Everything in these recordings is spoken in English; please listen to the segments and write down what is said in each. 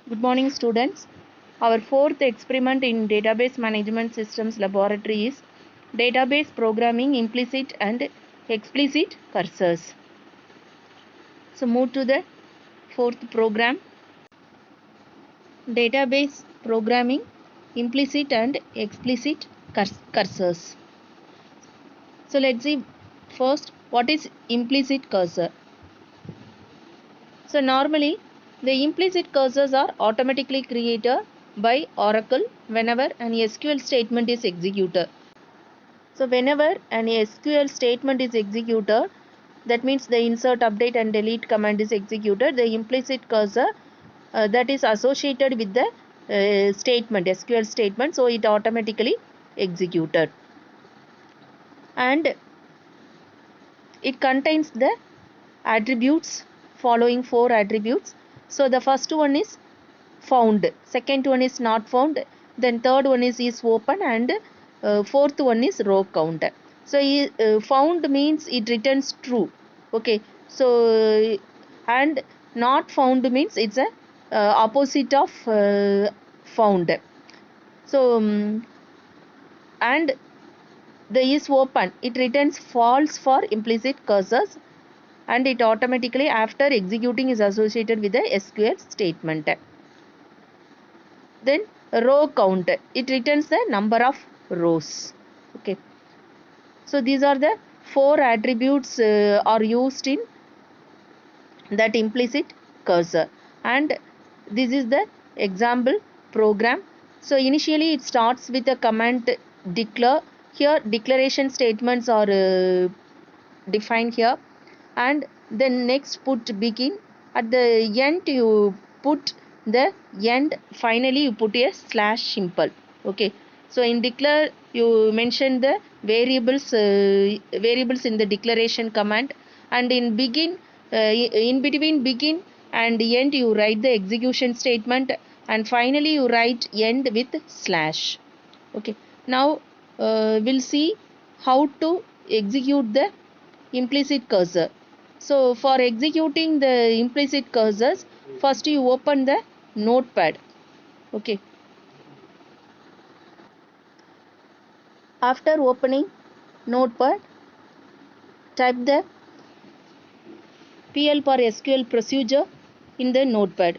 Good morning, students. Our fourth experiment in database management systems laboratory is database programming implicit and explicit cursors. So move to the fourth program, database programming implicit and explicit cursors. So let's see first what is implicit cursor. So normally the implicit cursors are automatically created by Oracle whenever an SQL statement is executed. So whenever an SQL statement is executed, that means the insert, update and delete command is executed, the implicit cursor that is associated with the statement, SQL statement, so it automatically executed. And it contains the attributes, following four attributes. So the first one is found, second one is not found, then third one is open, and fourth one is row count. So found means it returns true. Okay, so and not found means it's a opposite of found. So and the is open, it returns false for implicit cursors, and it automatically after executing is associated with the SQL statement. Then row count, it returns the number of rows. Okay, so these are the four attributes are used in that implicit cursor, and this is the example program. So initially it starts with a command declare. Here declaration statements are defined here, and then next put begin, at the end you put the end, finally you put a slash symbol. Okay, so in declare you mention the variables in the declaration command, and in begin in between begin and end you write the execution statement, and finally you write end with slash. Okay, now we'll see how to execute the implicit cursor. So for executing the implicit cursors, first you open the notepad. Okay, after opening notepad, type the PL for SQL procedure in the notepad.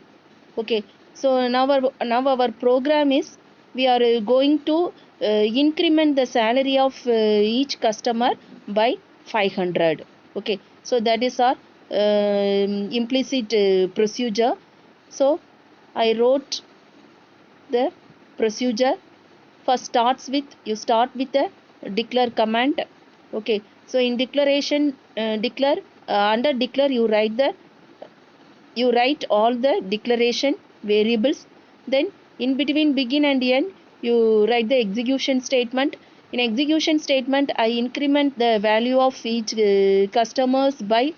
Okay, so now our program is, we are going to increment the salary of each customer by 500. Okay, so that is our implicit procedure. So I wrote the procedure. First starts with, you start with the declare command. Okay, so in declaration declare, under declare you write all the declaration variables. Then in between begin and end you write the execution statement. In execution statement I increment the value of each customers by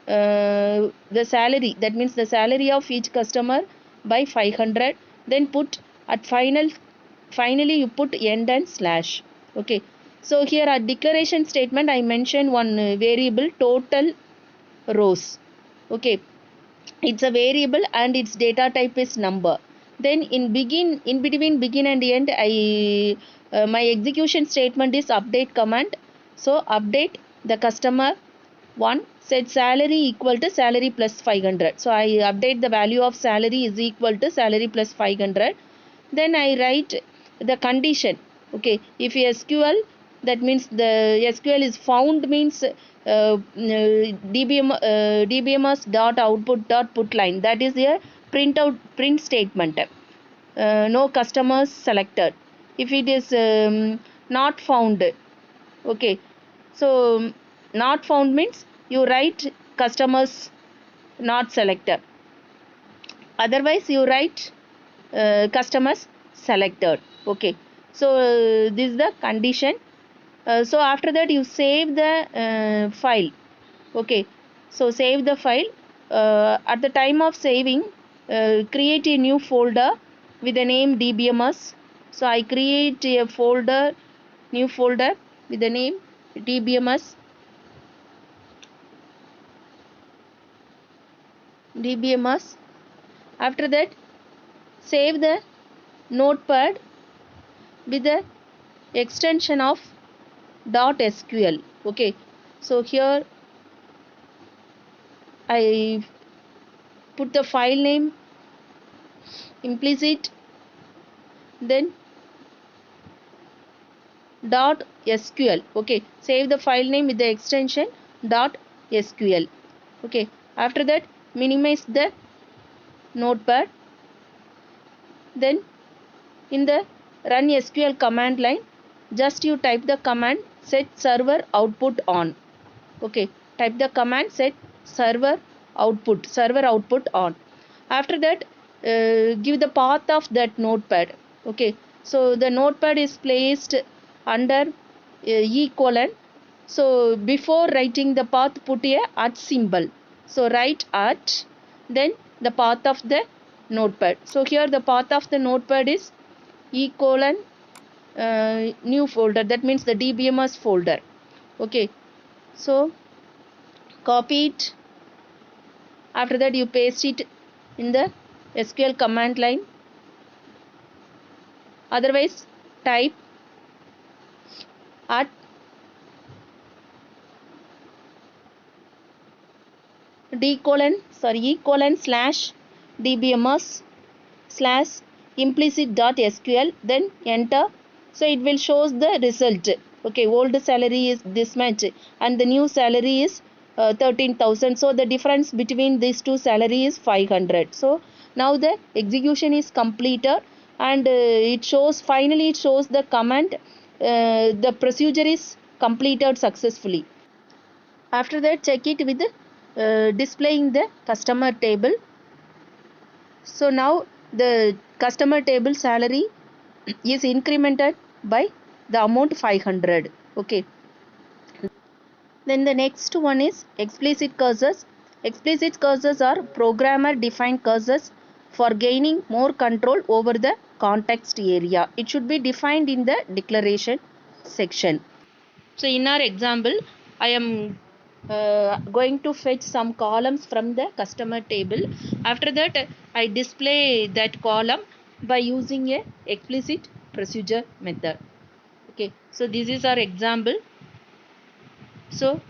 the salary, that means the salary of each customer by 500. Then put at finally you put end and slash. Okay, so here at declaration statement I mention one variable total rows. Okay, it's a variable and its data type is number. Then in between begin and end I my execution statement is update command. So update the customer one, set salary equal to salary plus 500. So I update the value of salary is equal to salary plus 500. Then I write the condition. Okay, if SQL, that means the SQL is found means dbms dot output dot put line, that is a print statement. No customers selected. If it is not found, okay, so not found means you write customers not selected, otherwise you write customers selected. Okay, so this is the condition. So after that you save the file. Okay, so save the file. At the time of saving, create a new folder with the name dbms. So I create a new folder with the name dbms. After that save the notepad with the extension of .sql. Okay, so here I put the file name implicit, then .sql. Okay, save the file name with the extension .sql. Okay, after that minimize the notepad, then in the run SQL command line just you type the command set server output on. Okay, type the command set server output on. After that give the path of that notepad. Okay, so the notepad is placed under e colon. So before writing the path put a at symbol. So write at, then the path of the notepad. So here the path of the notepad is e colon new folder, that means the dbms folder. Okay, so copy it. After that you paste it in the SQL command line. Otherwise type at e colon slash dbms slash implicit.sql, then enter. So it will shows the result. Okay, old salary is this much and the new salary is 13,000. So the difference between these two salary is 500. So now the execution is completed and it shows, finally it shows the command the procedure is completed successfully. After that check it with displaying the customer table. So now the customer table salary is incremented by the amount 500. Okay. Then the next one is explicit cursors. Explicit cursors are programmer defined cursors for gaining more control over the context area. It should be defined in the declaration section. So in our example, I am going to fetch some columns from the customer table. After that, I display that column by using a explicit procedure method. Okay, so this is our example. So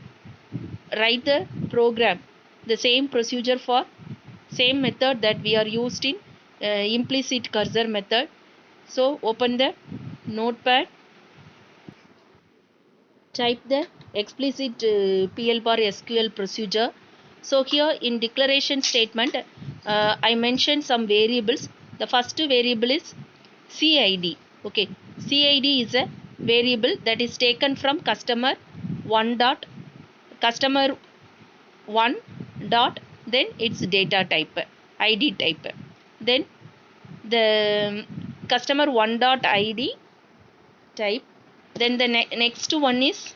write the program, the same procedure for same method that we are used in implicit cursor method. So open the notepad, type the explicit PL bar SQL procedure. So here in declaration statement, I mentioned some variables. The first variable is CID. Okay, CID is a variable that is taken from customer one dot then its data type, ID type. Then the customer one dot ID type. Then the next one is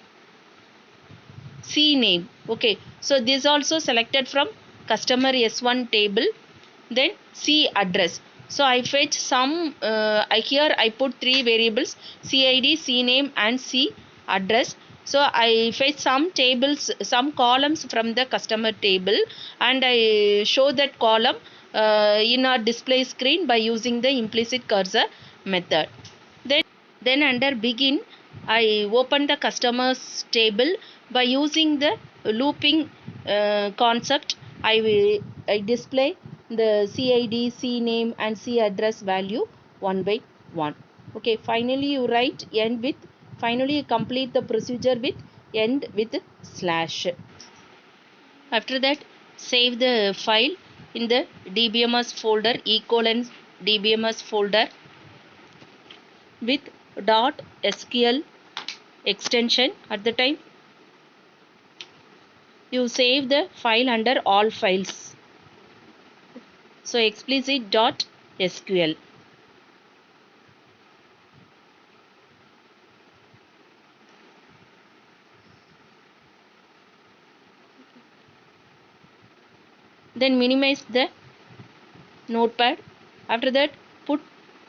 C name. Okay, so this also selected from customer S1 table. Then C address. So I fetch some here I put three variables: CID, C name and C address. So I fetch some tables, some columns from the customer table and I show that column in our display screen by using the implicit cursor method. Then under begin, I open the customers table by using the looping concept. I display the CID, C name and C address value one by one. Okay, finally you write end with, finally you complete the procedure with end with slash. After that save the file in the dbms folder, dbms folder with .sql extension. At the time you save the file under all files. So explicit.sql. Then minimize the notepad. After that put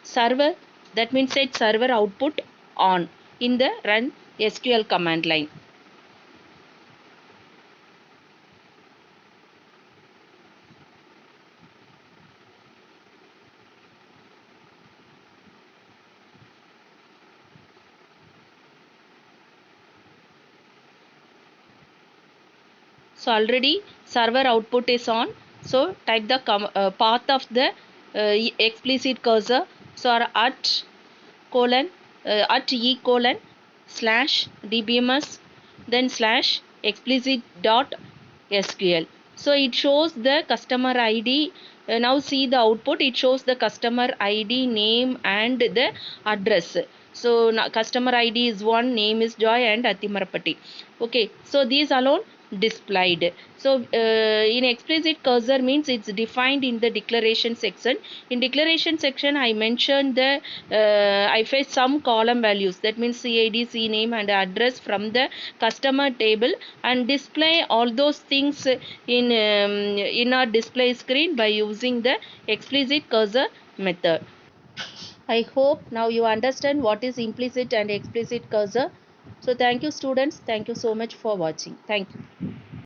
server, that means set server output on in the run SQL command line. So already server output is on. So type the path of the explicit cursor. So at colon at e colon slash dbms then slash explicit dot sql. So it shows the customer id. Now see the output, it shows the customer id, name and the address. So now customer id is one, name is Joy and Atimarapati. Okay, so these alone displayed. So in explicit cursor means it's defined in the declaration section. In declaration section I mentioned the I fetch some column values, that means cid, cname and address from the customer table and display all those things in our display screen by using the explicit cursor method. I hope now you understand what is implicit and explicit cursor. So thank you students, thank you so much for watching. Thank you.